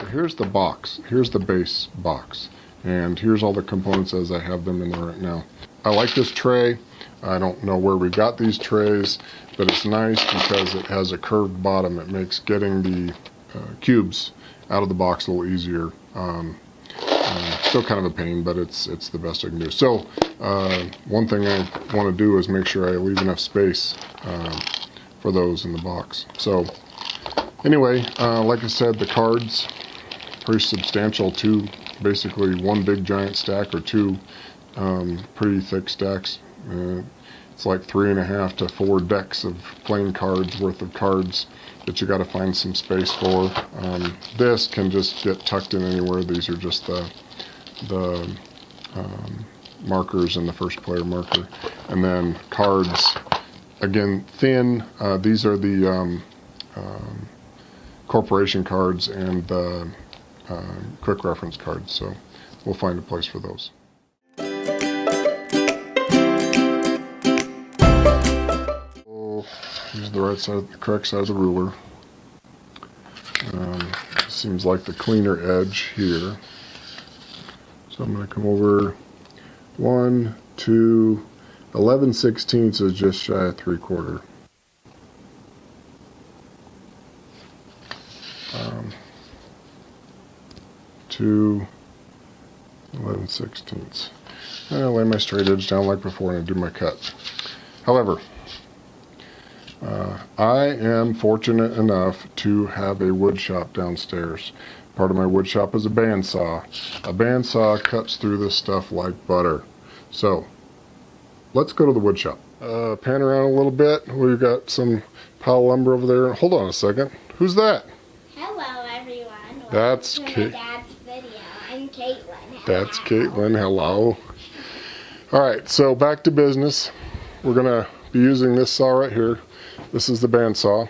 here's the box. Here's the base box. And here's all the components as I have them in there right now. I like this tray. I don't know where we got these trays, but it's nice because it has a curved bottom. It makes getting the cubes out of the box a little easier. Still kind of a pain, but it's the best I can do. So one thing I want to do is make sure I leave enough space for those in the box. So anyway, like I said, the cards, pretty substantial. Basically one big giant stack or two pretty thick stacks. It's like 3.5 to 4 decks of playing cards worth of cards that you got to find some space for. This can just get tucked in anywhere. These are just the markers and the first player marker. And then cards, again, thin. These are the corporation cards and the quick reference cards, so we'll find a place for those. So here's the right side, the correct side of the ruler. Seems like the cleaner edge here. So I'm going to come over 1, 2, 11/16 is just shy of 3/4. 2, 11/16. And I lay my straight edge down like before and I do my cut. However, I am fortunate enough to have a wood shop downstairs. Part of my wood shop is a bandsaw. A bandsaw cuts through this stuff like butter. So let's go to the wood shop. Pan around a little bit. We've got some pile of lumber over there. Hold on a second. Who's that? Hello everyone. That's Kate. Dad's video. I'm Caitlin. Hello. That's Caitlin. Hello. Alright, so back to business. We're going to be using this saw right here. This is the bandsaw.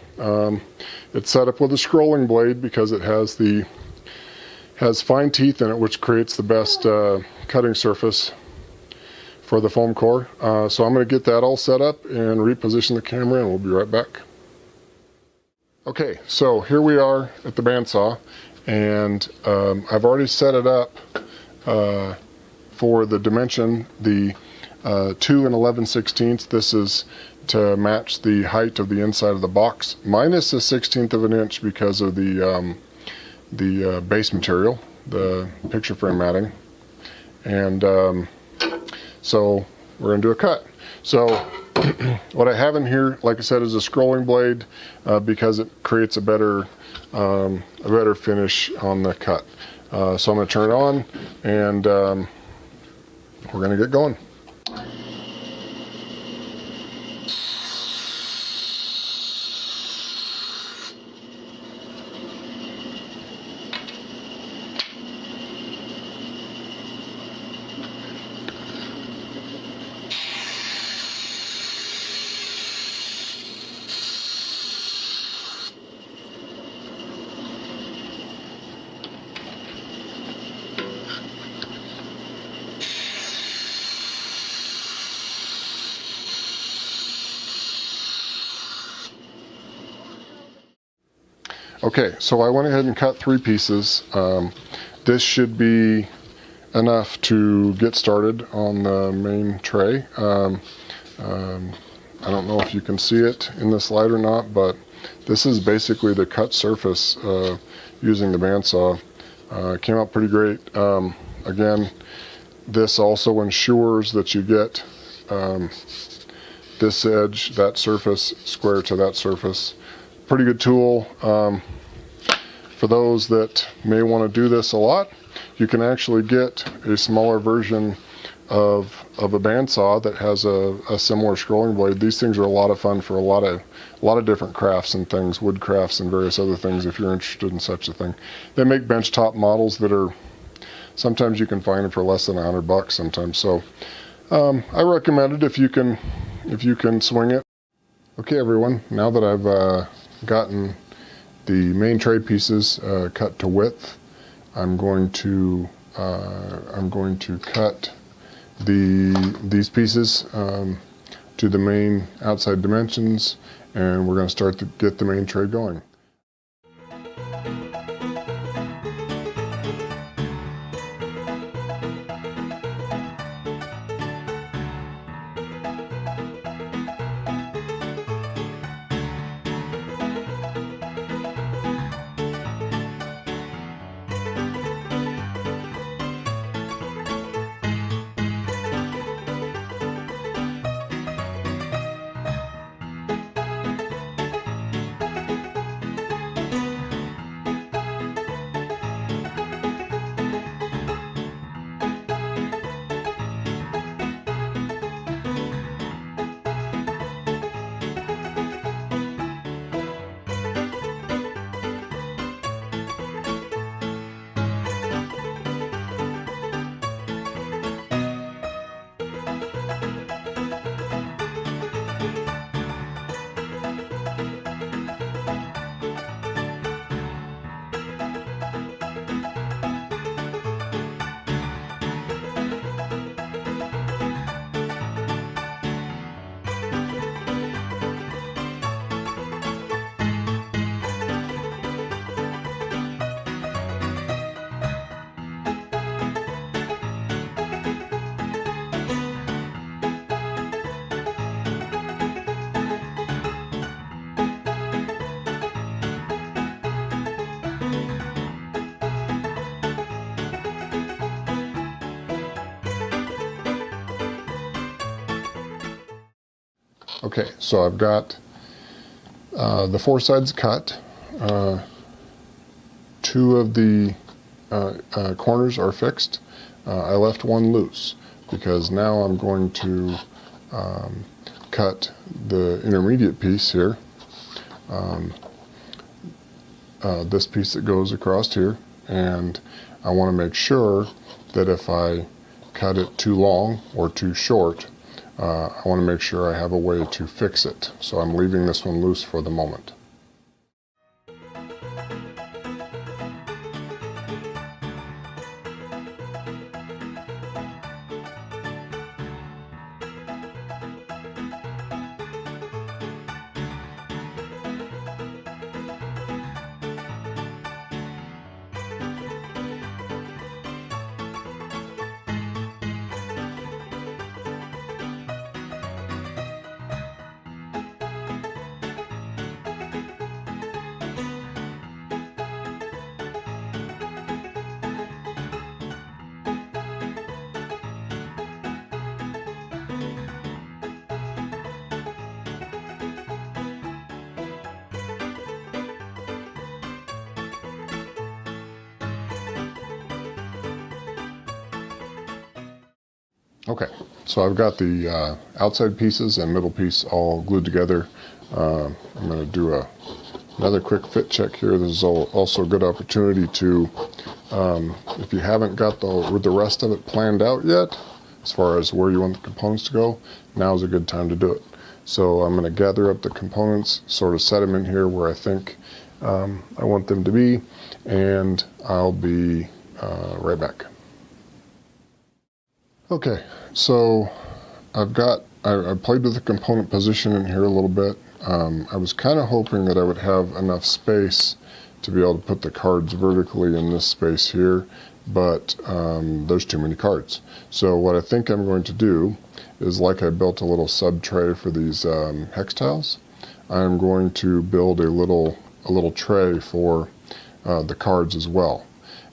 It's set up with a scrolling blade because it has fine teeth in it, which creates the best cutting surface for the foam core. So I'm going to get that all set up and reposition the camera, and we'll be right back. Okay, so here we are at the bandsaw, and I've already set it up for the dimension, the 2 and 11/16. This is to match the height of the inside of the box, minus a 1/16 of an inch because of the base material, the picture frame matting. And so we're going to do a cut. So what I have in here, like I said, is a scrolling blade because it creates a better finish on the cut. So I'm going to turn it on, and we're going to get going. Okay, so I went ahead and cut 3 pieces. This should be enough to get started on the main tray. I don't know if you can see it in this light or not, but this is basically the cut surface using the bandsaw. It came out pretty great. Again, this also ensures that you get this edge, that surface, square to that surface. Pretty good tool. For those that may want to do this a lot, you can actually get a smaller version of a bandsaw that has a similar scrolling blade. These things are a lot of fun for a lot of different crafts and things, wood crafts and various other things if you're interested in such a thing. They make benchtop models that are, sometimes you can find them for less than $100 sometimes. So I recommend it if you can swing it. Okay everyone, now that I've gotten the main tray pieces cut to width, I'm going to cut these pieces to the main outside dimensions, and we're going to start to get the main tray going. Okay, so I've got the four sides cut. Two of the corners are fixed. I left one loose because now I'm going to cut the intermediate piece here. This piece that goes across here, and I want to make sure that if I cut it too long or too short, I want to make sure I have a way to fix it. So I'm leaving this one loose for the moment. Okay, so I've got the outside pieces and middle piece all glued together. I'm going to do another quick fit check here. This is also a good opportunity to, if you haven't got the rest of it planned out yet, as far as where you want the components to go, now is a good time to do it. So I'm going to gather up the components, sort of set them in here where I think I want them to be, and I'll be right back. Okay, so I played with the component position in here a little bit. I was kind of hoping that I would have enough space to be able to put the cards vertically in this space here, but there's too many cards. So what I think I'm going to do is, like I built a little sub tray for these hex tiles, I'm going to build a little tray for the cards as well.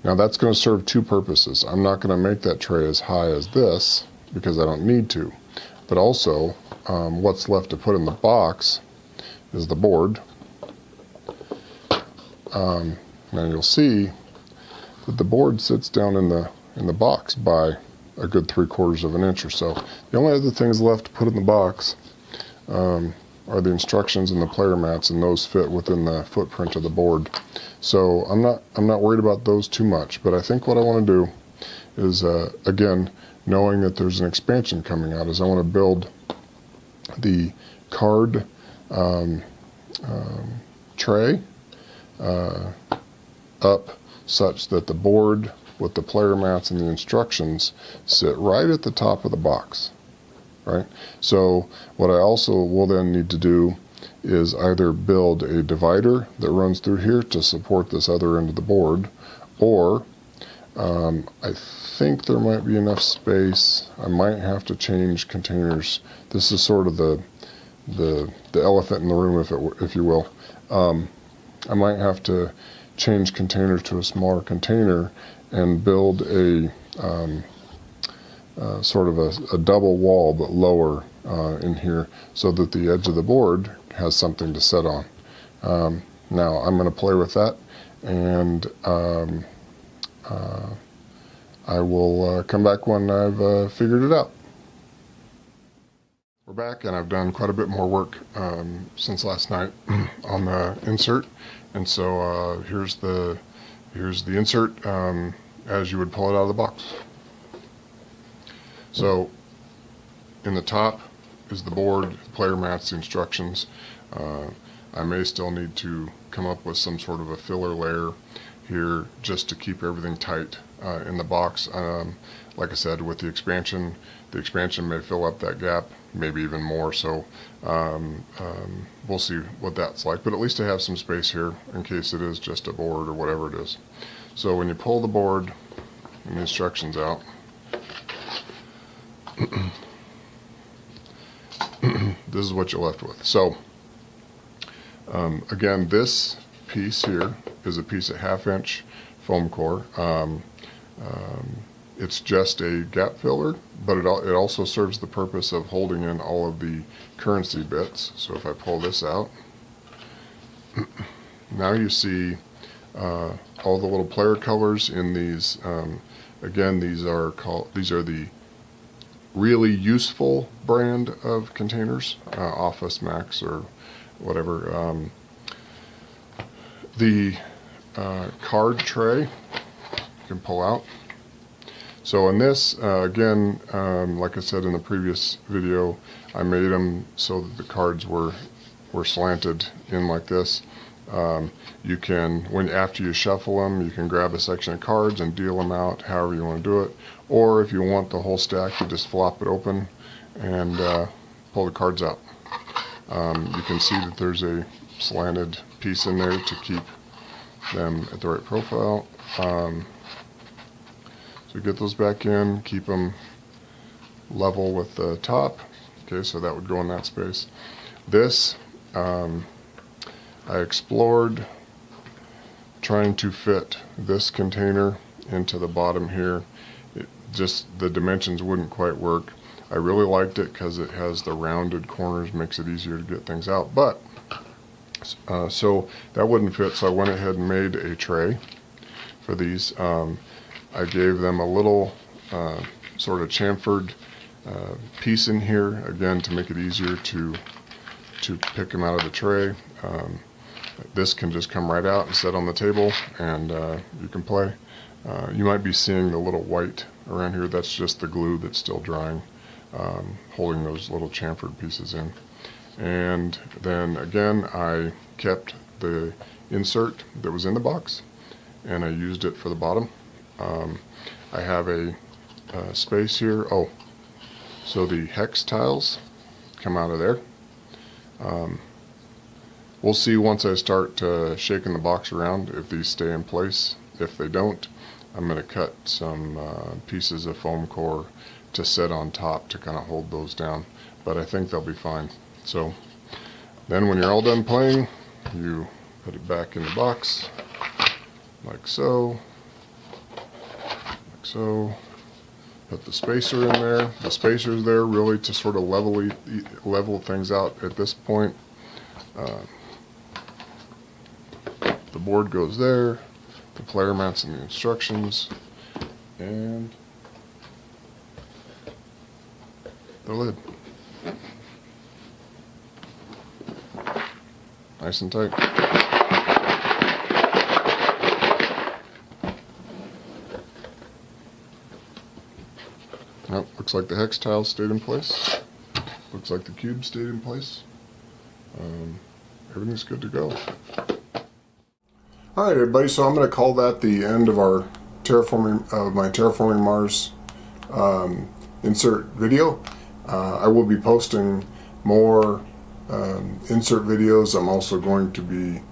Now that's going to serve two purposes. I'm not going to make that tray as high as this because I don't need to. But also, what's left to put in the box is the board. Now you'll see that the board sits down in the box by a good 3/4 of an inch or so. The only other things left to put in the box are the instructions and the player mats, and those fit within the footprint of the board. So I'm not worried about those too much, but I think what I want to do is, again, knowing that there's an expansion coming out, is I want to build the card tray up such that the board with the player mats and the instructions sit right at the top of the box. Right? So what I also will then need to do is either build a divider that runs through here to support this other end of the board, or I think there might be enough space. I might have to change containers. This is sort of the elephant in the room, if you will. I might have to change containers to a smaller container and build a sort of a double wall, but lower in here, so that the edge of the board has something to set on. Now I'm going to play with that, and I will come back when I've figured it out. We're back, and I've done quite a bit more work since last night on the insert, and so here's the insert as you would pull it out of the box. So in the top is the board, the player mats, the instructions. I may still need to come up with some sort of a filler layer here just to keep everything tight in the box. Like I said, with the expansion may fill up that gap, maybe even more. So we'll see what that's like. But at least I have some space here in case it is just a board or whatever it is. So when you pull the board and the instructions out, this is what you're left with. So again, this piece here is a piece of 1/2 inch foam core. it's just a gap filler, but it also serves the purpose of holding in all of the currency bits. So if I pull this out, now you see all the little player colors in these. Again, these are the really useful brand of containers, Office Max or whatever. The card tray you can pull out. So in this, again, like I said in the previous video, I made them so that the cards were slanted in like this. You can, after you shuffle them, you can grab a section of cards and deal them out however you want to do it. Or if you want the whole stack, you just flop it open and pull the cards out. You can see that there's a slanted piece in there to keep them at the right profile. So get those back in, keep them level with the top. Okay, so that would go in that space. This, I explored trying to fit this container into the bottom here. The dimensions wouldn't quite work. I really liked it because it has the rounded corners, makes it easier to get things out, but so that wouldn't fit, so I went ahead and made a tray for these. I gave them a little sort of chamfered piece in here, again, to make it easier to pick them out of the tray. This can just come right out and sit on the table, and you can play. You might be seeing the little white around here. That's just the glue that's still drying, holding those little chamfered pieces in. And then again, I kept the insert that was in the box, and I used it for the bottom. I have a space here. Oh, so the hex tiles come out of there. We'll see once I start shaking the box around if these stay in place. If they don't, I'm going to cut some pieces of foam core to sit on top to kind of hold those down, but I think they'll be fine. So then when you're all done playing, you put it back in the box like so, like so. Put the spacer in there. The spacer's there really to sort of level things out at this point. The board goes there, the player mats and the instructions, and the lid. Nice and tight. Well, looks like the hex tile stayed in place. Looks like the cube stayed in place. Everything's good to go. Alright everybody, so I'm going to call that the end of our my Terraforming Mars insert video. I will be posting more insert videos. I'm also going to be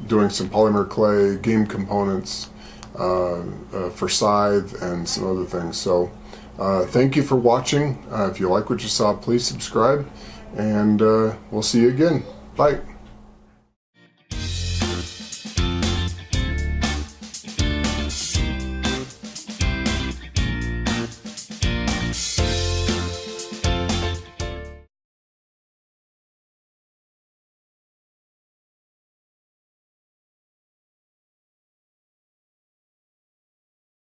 doing some polymer clay, game components for Scythe and some other things. So thank you for watching. If you like what you saw, please subscribe, and we'll see you again. Bye.